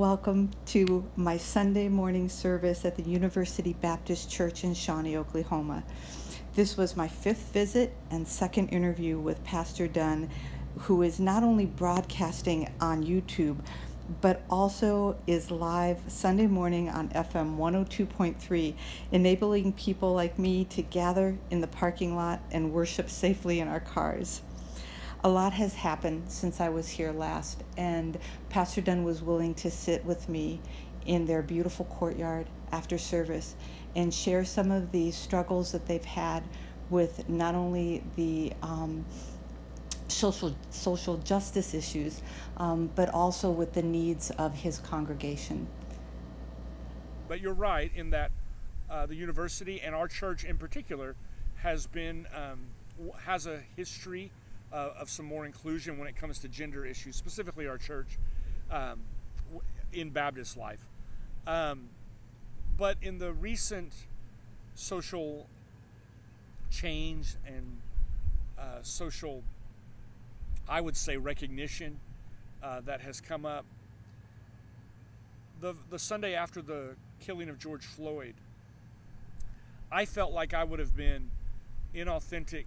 Welcome to my Sunday morning service at the University Baptist Church in Shawnee, Oklahoma. This was my fifth visit and second interview with Pastor Dunn, who is not only broadcasting on YouTube, but also is live Sunday morning on FM 102.3, enabling people like me to gather in the parking lot and worship safely in our cars. A lot has happened since I was here last, and Pastor Dunn was willing to sit with me in their beautiful courtyard after service and share some of the struggles that they've had with not only the social justice issues, but also with the needs of his congregation. But you're right in that the university and our church in particular has a history of some more inclusion when it comes to gender issues, specifically our church in Baptist life. But in the recent social change and social, I would say, recognition that has come up, the Sunday after the killing of George Floyd, I felt like I would have been inauthentic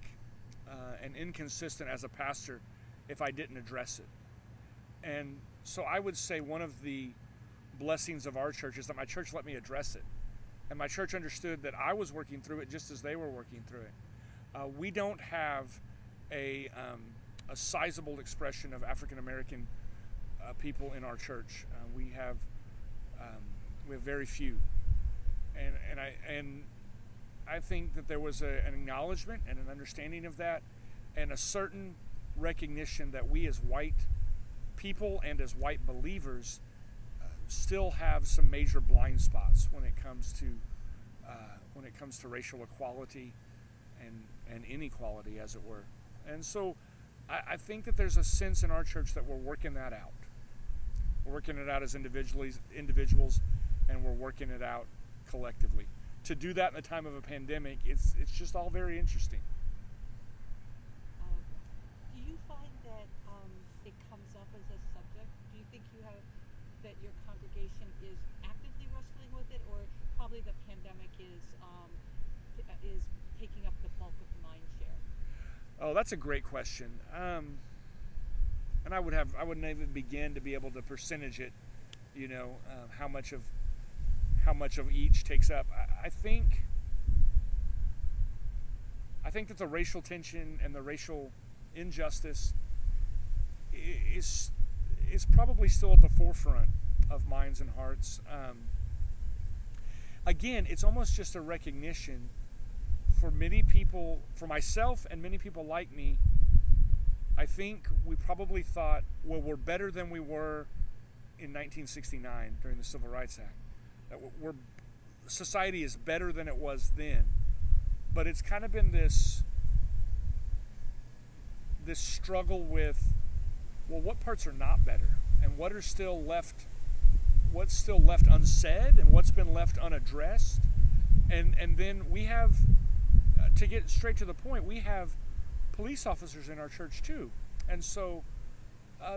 and inconsistent as a pastor if I didn't address it. And so I would say one of the blessings of our church is that my church let me address it. And my church understood that I was working through it just as they were working through it. We don't have a sizable expression of African American people in our church. We have very few, and I think that there was an acknowledgement and an understanding of that, and a certain recognition that we as white people and as white believers still have some major blind spots when it comes to racial equality and inequality, as it were. And so I think that there's a sense in our church that we're working that out. We're working it out as individuals, and we're working it out collectively. To do that in the time of a pandemic, it's just all very interesting. Do you find that it comes up as a subject? Do you think that your congregation is actively wrestling with it, or probably the pandemic is taking up the bulk of the mind share? Oh, that's a great question. And I wouldn't even begin to be able to percentage it, how much of each takes up. I think that the racial tension and the racial injustice is probably still at the forefront of minds and hearts. Again, it's almost just a recognition for many people, for myself and many people like me. I think we probably thought, well, we're better than we were in 1969 during the Civil Rights Act. That society is better than it was then. But it's kind of been this struggle with, well, what parts are not better, and what's still left unsaid, and what's been left unaddressed. And then we have, to get straight to the point, we have police officers in our church too. And so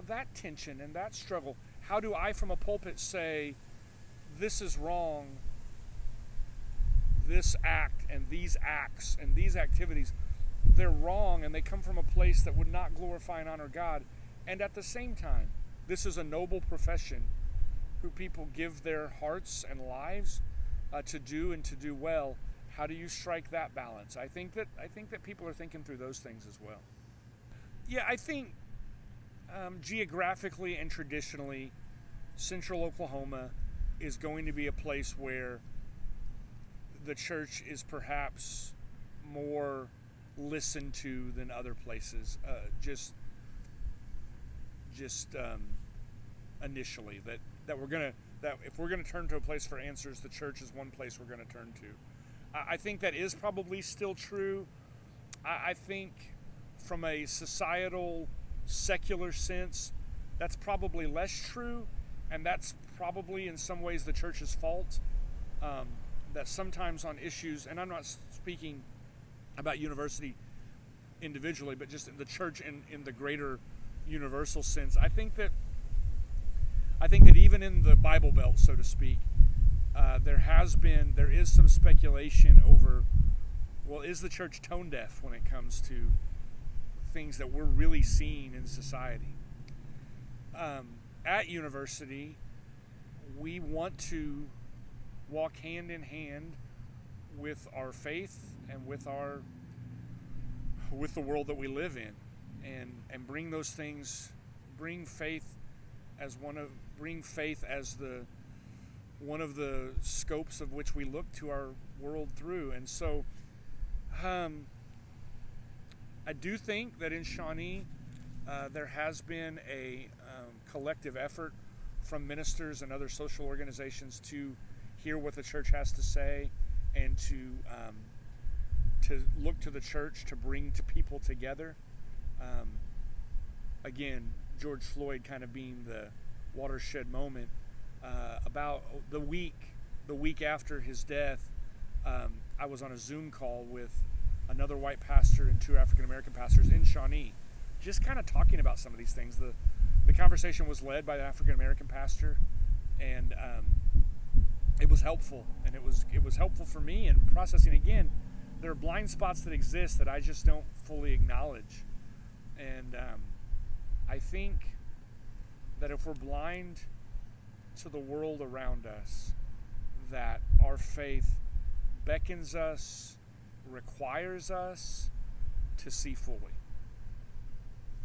that tension and that struggle, how do I from a pulpit say, this is wrong, this act and these acts and these activities, they're wrong, and they come from a place that would not glorify and honor God. And at the same time, this is a noble profession who people give their hearts and lives to do and to do well. How do you strike that balance? I think that people are thinking through those things as well. Yeah, I think geographically and traditionally, Central Oklahoma is going to be a place where the church is perhaps more listened to than other places. Initially, that if we're gonna turn to a place for answers, the church is one place we're gonna turn to. I think that is probably still true. I think from a societal, secular sense, that's probably less true, and that's probably in some ways the church's fault. That sometimes on issues, and I'm not speaking about university individually, but just the church in the greater universal sense, I think I think that even in the Bible Belt, so to speak, there is some speculation over, well, is the church tone deaf when it comes to things that we're really seeing in society? At university, we want to walk hand in hand with our faith and with the world that we live in, and bring those things, bring faith as one of the scopes of which we look to our world through. And so I do think that in Shawnee there has been a collective effort from ministers and other social organizations to hear what the church has to say, and to look to the church to bring people together. Again, George Floyd kind of being the watershed moment. About the week after his death, I was on a Zoom call with another white pastor and two African American pastors in Shawnee, just kind of talking about some of these things. The conversation was led by the African American pastor, and it was helpful, and it was helpful for me in processing. Again, there are blind spots that exist that I just don't fully acknowledge, and I think that if we're blind to the world around us, that our faith beckons us, requires us to see fully.